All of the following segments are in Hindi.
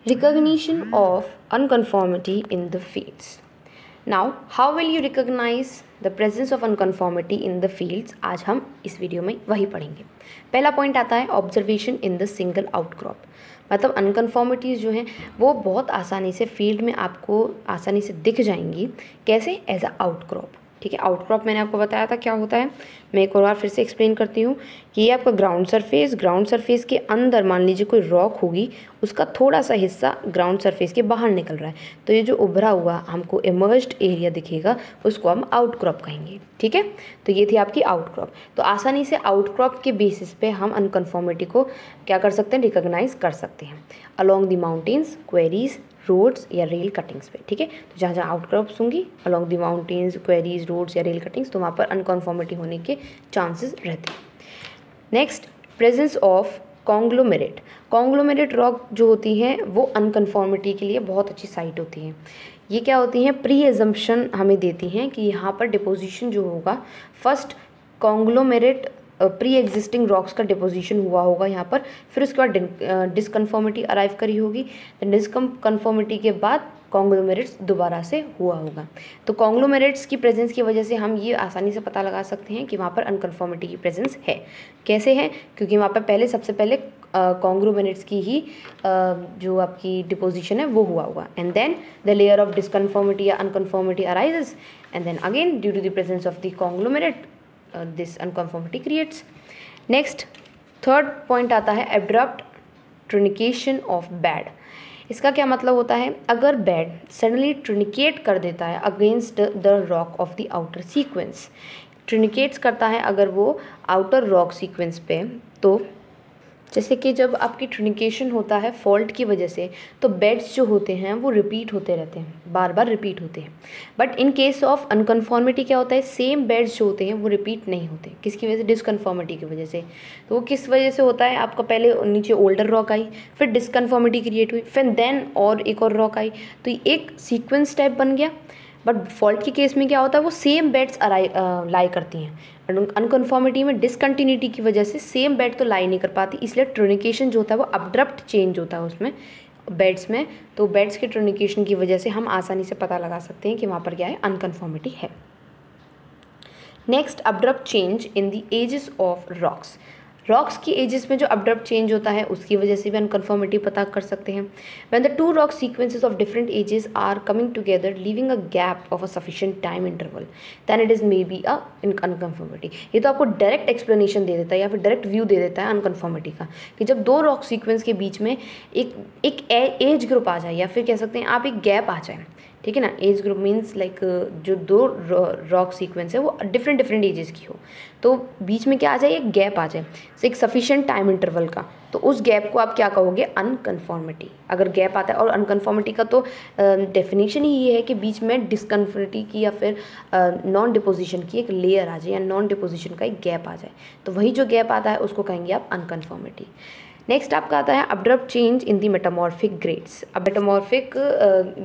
Recognition of unconformity in the fields. Now, how will you recognize the presence of unconformity in the fields? आज हम इस वीडियो में वही पढ़ेंगे। पहला पॉइंट आता है observation in the single outcrop. मतलब अनकन्फॉर्मिटीज़ जो हैं वो बहुत आसानी से फील्ड में आपको आसानी से दिख जाएंगी। कैसे? As a outcrop. ठीक है, आउटक्रॉप मैंने आपको बताया था क्या होता है। मैं एक और बार फिर से एक्सप्लेन करती हूँ कि ये आपका ग्राउंड सरफेस के अंदर मान लीजिए कोई रॉक होगी, उसका थोड़ा सा हिस्सा ग्राउंड सरफेस के बाहर निकल रहा है, तो ये जो उभरा हुआ हमको इमर्ज्ड एरिया दिखेगा उसको हम आउटक्रॉप कहेंगे। ठीक है, तो ये थी आपकी आउटक्रॉप। तो आसानी से आउटक्रॉप के बेसिस पे हम अनकन्फॉर्मिटी को क्या कर सकते हैं? रिकॉग्नाइज कर सकते हैं along the mountains, quarries, roads या रेल कटिंग्स पे। ठीक है, तो जहाँ जहाँ आउटक्रॉप्स होंगी along the mountains, quarries, roads या रेल कटिंग्स, तो वहाँ पर अनकन्फॉर्मिटी होने के चांसेस रहते हैं। Next, presence of conglomerate rock जो होती हैं वो अनकन्फॉर्मिटी के लिए बहुत अच्छी साइट होती हैं। ये क्या होती हैं? प्री एजम्पशन हमें देती हैं कि यहाँ पर डिपोजिशन जो होगा, first conglomerate pre existing rocks का डिपोजिशन हुआ होगा यहाँ पर, फिर उसके बाद डिसकन्फॉर्मिटी अराइव करी होगी, डिसकन्फॉर्मिटी के बाद कॉन्ग्लोमेरेट्स दोबारा से हुआ होगा। तो कॉन्ग्लोमेरेट्स की प्रेजेंस की वजह से हम ये आसानी से पता लगा सकते हैं कि वहाँ पर अनकन्फॉर्मिटी की प्रेजेंस है। कैसे है? क्योंकि वहाँ पर सबसे पहले कॉन्ग्लोमेरेट्स की ही जो आपकी डिपोजिशन है वो हुआ होगा, and then the layer of disconformity या unconformity arises, and then again due to the presence of the conglomerate this unconformity creates. Next, third point आता है एब्रप्ट ट्रिनिकेशन ऑफ बेड। इसका क्या मतलब होता है? अगर बेड सडनली ट्रिनिकेट कर देता है against the rock of the outer sequence, truncates करता है अगर वो आउटर रॉक सीक्वेंस पे, तो जैसे कि जब आपकी ट्रिनिकेशन होता है फॉल्ट की वजह से, तो बेड्स जो होते हैं वो रिपीट होते रहते हैं, बार बार रिपीट होते हैं। बट इन केस ऑफ अनकन्फॉर्मिटी क्या होता है? सेम बेड्स जो होते हैं वो रिपीट नहीं होते। किसकी वजह से? डिसकन्फॉर्मिटी की वजह से। तो वो किस वजह से होता है? आपका पहले नीचे ओल्डर रॉक आई, फिर डिसकन्फॉर्मिटी क्रिएट हुई, फिर देन और एक और रॉक आई, तो एक सीक्वेंस टाइप बन गया। बट फॉल्ट के केस में क्या होता है? वो सेम बेड्स लाई करती हैं। अनकन्फॉर्मिटी में डिसकंटिन्यूटी की वजह से सेम बेड तो लाई नहीं कर पाती, इसलिए ट्रिनिकेशन जो होता है वो अब्रप्ट चेंज होता है उसमें बेड्स में। तो बेड्स के ट्रिनिकेशन की वजह से हम आसानी से पता लगा सकते हैं कि वहाँ पर क्या है? अनकन्फॉर्मिटी है। Next, abrupt change in the ages of rocks की एजेस में जो अब्रप्ट चेंज होता है उसकी वजह से भी अनकन्फॉर्मिटी पता कर सकते हैं। When the two rock sequences of different ages are coming together leaving a gap of a sufficient time interval, then it is may be a unconformity. ये तो आपको डायरेक्ट एक्सप्लेनेशन दे देता है या फिर डायरेक्ट व्यू दे देता है अनकन्फॉर्मिटी का, कि जब दो रॉक सीक्वेंस के बीच में एक एज ग्रुप आ जाए, या फिर कह सकते हैं आप एक गैप आ जाए। ठीक है ना, एज ग्रुप मीन्स लाइक जो दो रॉक सीक्वेंस है वो डिफरेंट एजेस की हो, तो बीच में क्या आ जाए? एक गैप आ जाए, एक सफिशिएंट टाइम इंटरवल का, तो उस गैप को आप क्या कहोगे? अनकन्फॉर्मिटी। अगर गैप आता है, और अनकन्फॉर्मिटी का तो डेफिनेशन ही ये है कि बीच में डिसकन्फॉर्मिटी की या फिर नॉन डिपोजिशन की एक लेयर आ जाए, या नॉन डिपोजिशन का एक गैप आ जाए, तो वही जो गैप आता है उसको कहेंगे आप अनकन्फॉर्मिटी। नेक्स्ट आपका आता है अब्रप्ट चेंज इन दी मेटामॉर्फिक ग्रेड्स। अब मेटामॉर्फिक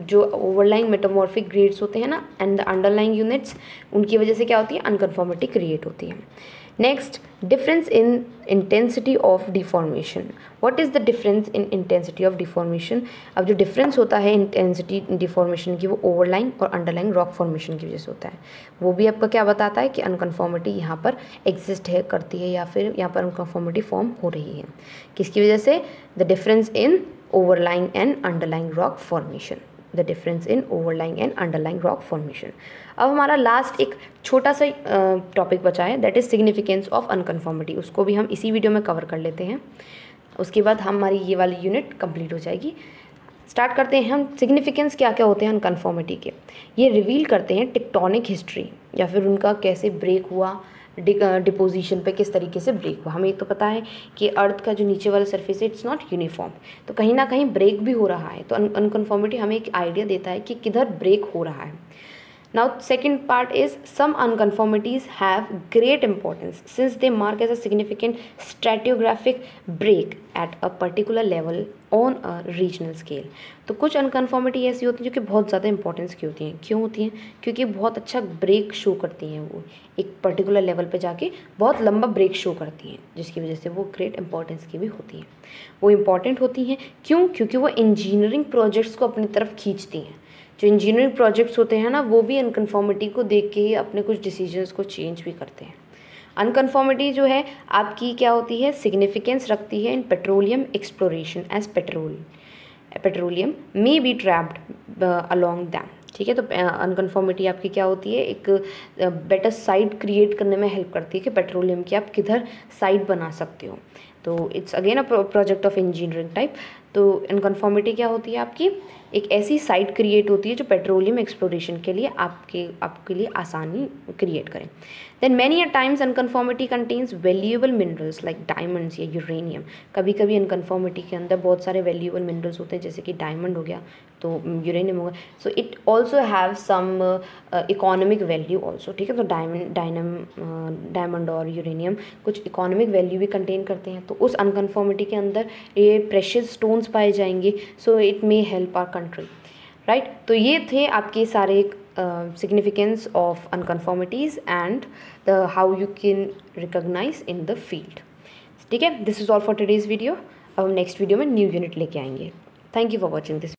जो ओवरलाइंग मेटामॉर्फिक ग्रेड्स होते हैं ना, एंड द अंडरलाइंग यूनिट्स, उनकी वजह से क्या होती है? अनकन्फॉर्मिटी क्रिएट होती है। Next, difference in intensity of deformation. What is the difference in intensity of deformation? अब जो डिफरेंस होता है इंटेंसिटी डिफॉर्मेशन की, वो ओवरलाइंग और अंडरलाइंग रॉक फॉर्मेशन की वजह से होता है। वो भी आपका क्या बताता है कि अनकन्फॉर्मिटी यहाँ पर एग्जिस्ट है, करती है, या फिर यहाँ पर अनकन्फॉर्मिटी फॉर्म हो रही है। किसकी वजह से? The difference in overlying and underlying rock formation. The difference in overlying and underlying rock formation. अब हमारा लास्ट एक छोटा सा टॉपिक बचा है, दैट इज़ सिग्निफिकेंस ऑफ अनकन्फॉर्मिटी। उसको भी हम इसी वीडियो में कवर कर लेते हैं, उसके बाद हमारी ये वाली यूनिट कंप्लीट हो जाएगी। स्टार्ट करते हैं हम। सिग्निफिकेंस क्या क्या होते हैं अनकन्फॉर्मिटी के? ये रिवील करते हैं टेक्टोनिक हिस्ट्री, या फिर उनका कैसे ब्रेक हुआ, डिपोजिशन पे किस तरीके से ब्रेक हुआ। हमें तो पता है कि अर्थ का जो नीचे वाला सरफेस है इट्स नॉट यूनिफॉर्म, तो कहीं ना कहीं ब्रेक भी हो रहा है, तो अनकन्फॉर्मिटी हमें एक आइडिया देता है कि किधर ब्रेक हो रहा है। Now, second part is some unconformities have great importance since they mark as a significant stratigraphic break at a particular level on a regional scale. तो कुछ अनकन्फॉर्मिटी ऐसी होती हैं जो कि बहुत ज़्यादा इंपॉर्टेंस की होती हैं. क्यों होती हैं? क्योंकि बहुत अच्छा ब्रेक शो करती हैं, वो एक पर्टिकुलर लेवल पे जाके बहुत लंबा ब्रेक शो करती हैं, जिसकी वजह से वो ग्रेट इंपॉर्टेंस की भी होती हैं. वो इम्पॉर्टेंट होती हैं क्यों? क्योंकि वो इंजीनियरिंग प्रोजेक्ट्स को अपनी तरफ खींचती हैं. जो इंजीनियरिंग प्रोजेक्ट्स होते हैं ना, वो भी अनकन्फॉर्मिटी को देख के ही अपने कुछ डिसीजंस को चेंज भी करते हैं. अनकन्फॉर्मिटी जो है आपकी क्या होती है, सिग्निफिकेंस रखती है in petroleum exploration as petroleum may be trapped along them. ठीक है, तो अनकन्फॉर्मिटी आपकी क्या होती है, एक बेटर साइट क्रिएट करने में हेल्प करती है कि पेट्रोलियम की आप किधर साइट बना सकते हो. तो it's again a project of engineering type. तो अनकन्फॉर्मिटी क्या होती है आपकी, एक ऐसी साइट क्रिएट होती है जो पेट्रोलियम एक्सप्लोरेशन के लिए आपके लिए आसानी क्रिएट करें. Then many a times unconformity contains valuable minerals like diamonds या यूरेनियम. कभी कभी अनकन्फॉर्मिटी के अंदर बहुत सारे वैल्यूएबल मिनरल्स होते हैं, जैसे कि डायमंड हो गया, तो यूरेनियम होगा. So it also have some economic value also. ठीक है, तो डायमंड और यूरेनियम कुछ इकोनॉमिक वैल्यू भी कंटेन करते हैं. तो उस अनकन्फॉर्मिटी के अंदर ये प्रेशियस स्टोन्स पाए जाएंगे. So it may help our country, right. तो ये थे आपके सारे significance of unconformities and the how you can recognize in the field. ठीक है, this is all for today's video. अब हम नेक्स्ट वीडियो में न्यू यूनिट लेके आएंगे. Thank you for watching this.